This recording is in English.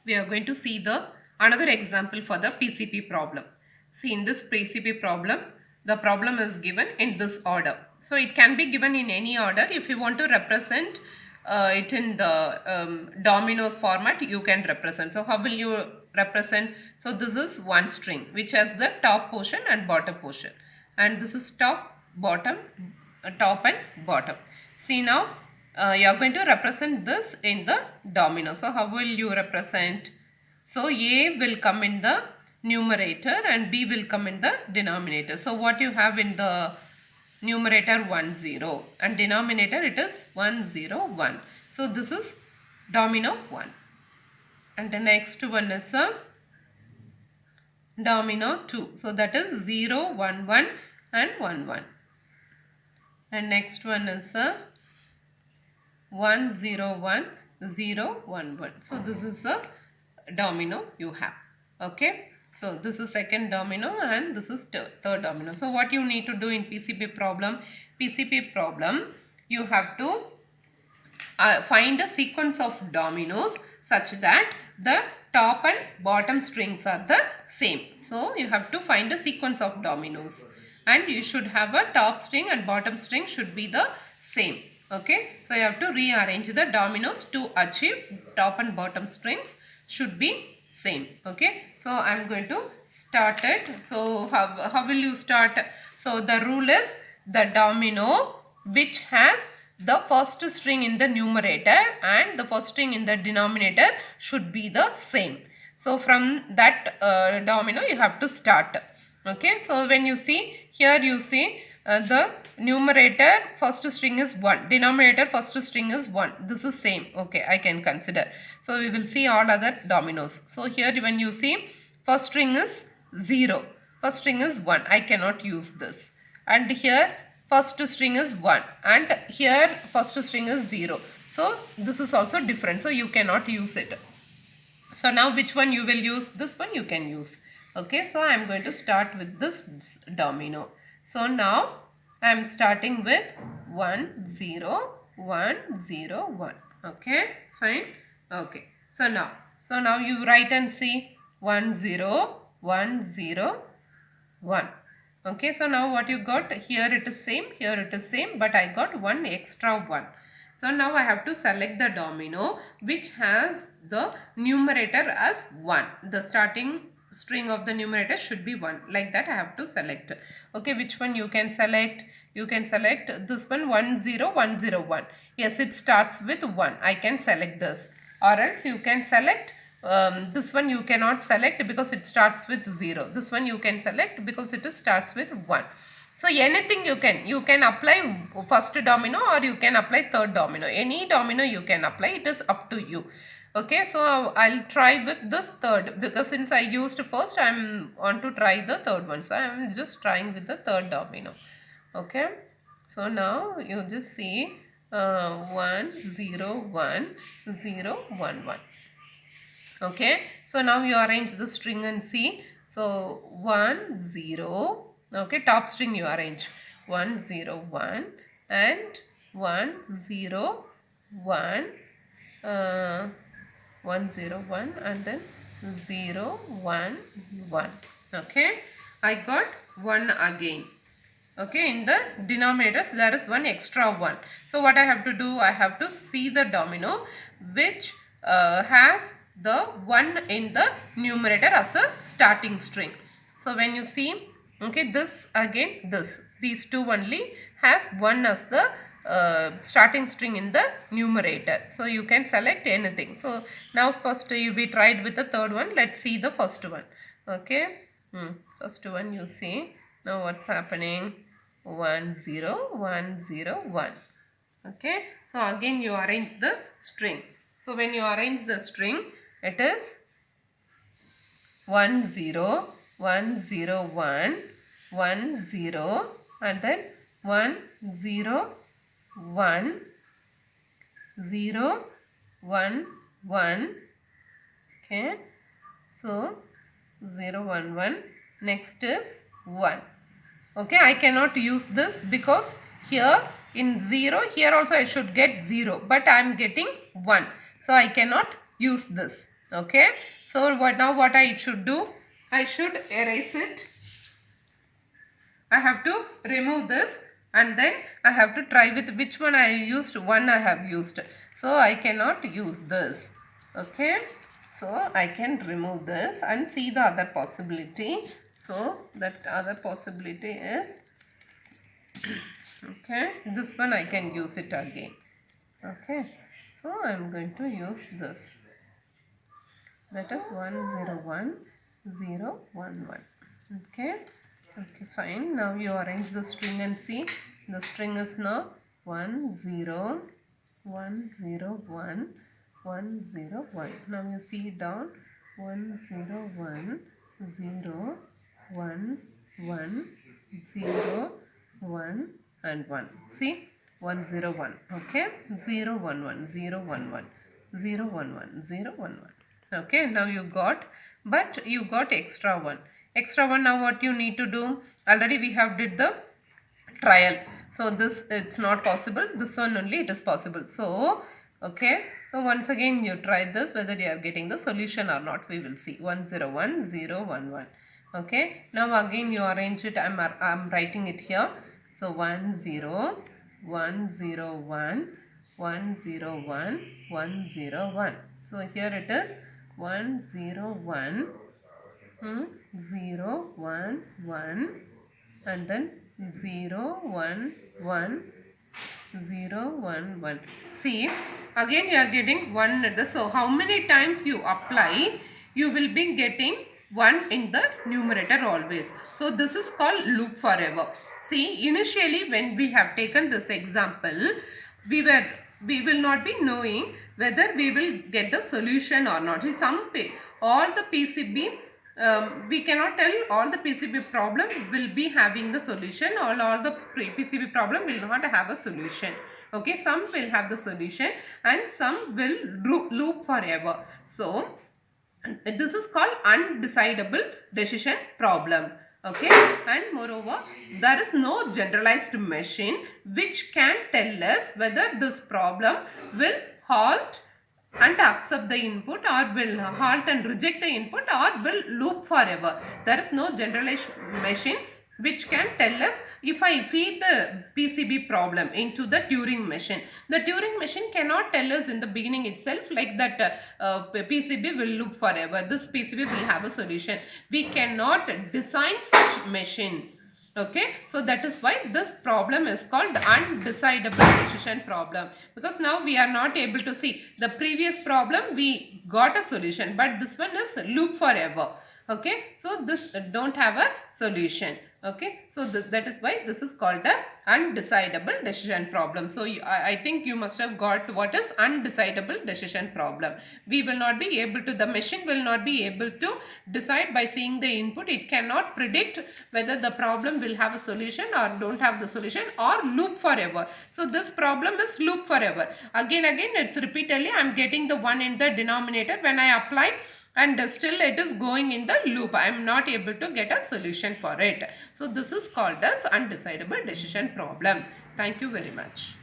we are going to see the another example for the PCP problem. See, in this PCP problem, the problem is given in this order. So it can be given in any order. If you want to represent it in the dominoes format, you can represent. So how will you represent? So this is one string which has the top portion and bottom portion, and this is top, bottom, top and bottom. See, now you are going to represent this in the domino. So how will you represent? So A will come in the numerator and B will come in the denominator. So what you have in the numerator 1 0 and denominator it is 1 0 1. So this is domino 1, and the next one is a domino 2. So that is 0 1 1 and 1 1, and next one is a 1 0 1 0 1 1. So this is a domino you have. Okay, so this is second domino and this is third domino. So what you need to do in PCP problem, you have to find a sequence of dominoes such that the top and bottom strings are the same. So you have to find a sequence of dominoes, and you should have a top string and bottom string should be the same. Okay, so you have to rearrange the dominoes to achieve top and bottom strings should be same. Okay, so I am going to start it. So how will you start? So the rule is the domino which has the first string in the numerator and the first string in the denominator should be the same. So from that domino you have to start. Okay, so when you see here, you see the numerator first string is 1, denominator first string is 1. This is same. Okay, I can consider. So we will see all other dominoes. So here when you see first string is 0, first string is 1, I cannot use this, and here first string is 1 and here first string is 0. So this is also different, so you cannot use it. So now which one you will use? This one you can use. Okay, so I am going to start with this domino. So now I am starting with 1 0 1 0 1. Okay, fine. Okay, so now you write and see 1 0 1 0 1. Okay, so now what you got here, it is same, here it is same, but I got one extra 1. So now I have to select the domino which has the numerator as 1. The starting string of the numerator should be 1. Like that I have to select. Okay, which one you can select? You can select this one, 1 0 1 0 1. Yes, it starts with 1. I can select this. Or else you can select this one, you cannot select because it starts with 0. This one you can select because it starts with 1. So anything you can apply first domino or you can apply third domino. Any domino you can apply, it is up to you. Okay, so I'll try with this third because since I used first, I want to try the third one. So I am just trying with the third domino. Okay, so now you just see 1 0 1 0 1 1. Okay, so now you arrange the string and see. So 1 0. Okay, top string you arrange 1 0 1 and 1 0 1 1 0 1 and then 0 1 1. Okay, I got 1 again. Okay, in the denominators there is one extra 1. So what I have to do, I have to see the domino which has the 1 in the numerator as a starting string. So when you see, okay, this again, these two only has 1 as the starting string in the numerator. So you can select anything. So now first we tried with the third one. Let's see the first one. Okay, first one you see. Now what's happening? 1 0 1 0 1. Okay, so again you arrange the string. So when you arrange the string, it is 1 0 1 0 1 1 0 and then 1 0 1 0 1 1. Okay, so 0 1 1. Next is 1. Okay, I cannot use this because here in 0, here also I should get 0, but I am getting 1. So I cannot use this. Okay, so what I should do? I should erase it. I have to remove this, and then I have to try with which one I used. One I have used, so I cannot use this. Okay, so I can remove this and see the other possibility. So that other possibility is, okay, this one I can use it again. Okay, so I am going to use this. That is 101 011. Okay, okay, fine. Now you arrange the string and see. The string is now 1 0 1 0 1 1 0 1. Now you see down 1 0 1 0 1 1 0 1 and 1. See, 1 0 1. Okay, 0 1 1 0 1 1 0 1 1 0 1 1. Okay, now you got, but you got extra one. Extra one, now what you need to do? Already we have did the trial. So this, it's not possible. This one only it is possible. So, okay. So once again you try this, whether you are getting the solution or not. We will see. 1 0 1 0 1 1. Okay. Now again you arrange it. I'm writing it here. So 1 0 1 0 1 1 0 1 1 0 1. So here it is 1 0 1 0 1 1 and then 0 1 1 0 1 1. See, again you are getting 1 at the, so how many times you apply, you will be getting 1 in the numerator always. So this is called loop forever. See, initially when we have taken this example, we will not be knowing whether we will get the solution or not. All the PCB, we cannot tell all the PCB problem will be having the solution, or all the PCB problem will not have a solution. Okay, some will have the solution and some will loop forever. So this is called undecidable decision problem. Okay, and moreover there is no generalized machine which can tell us whether this problem will halt and accept the input, or will halt and reject the input, or will loop forever. There is no generalized machine which can tell us. If I feed the PCB problem into the Turing machine, the Turing machine cannot tell us in the beginning itself like that PCB will loop forever, this PCB will have a solution. We cannot design such machine. Okay, so that is why this problem is called the undecidable decision problem, because now we are not able to see. The previous problem we got a solution, but this one is loop forever. Okay, so this don't have a solution. Okay, so that is why this is called the undecidable decision problem. So I think you must have got what is undecidable decision problem. We will not be able to, the machine will not be able to decide by seeing the input. It cannot predict whether the problem will have a solution or don't have the solution, or loop forever. So this problem is loop forever. Again it's repeatedly I am getting the 1 in the denominator when I apply, and still it is going in the loop. I am not able to get a solution for it. So this is called as undecidable decision problem. Thank you very much.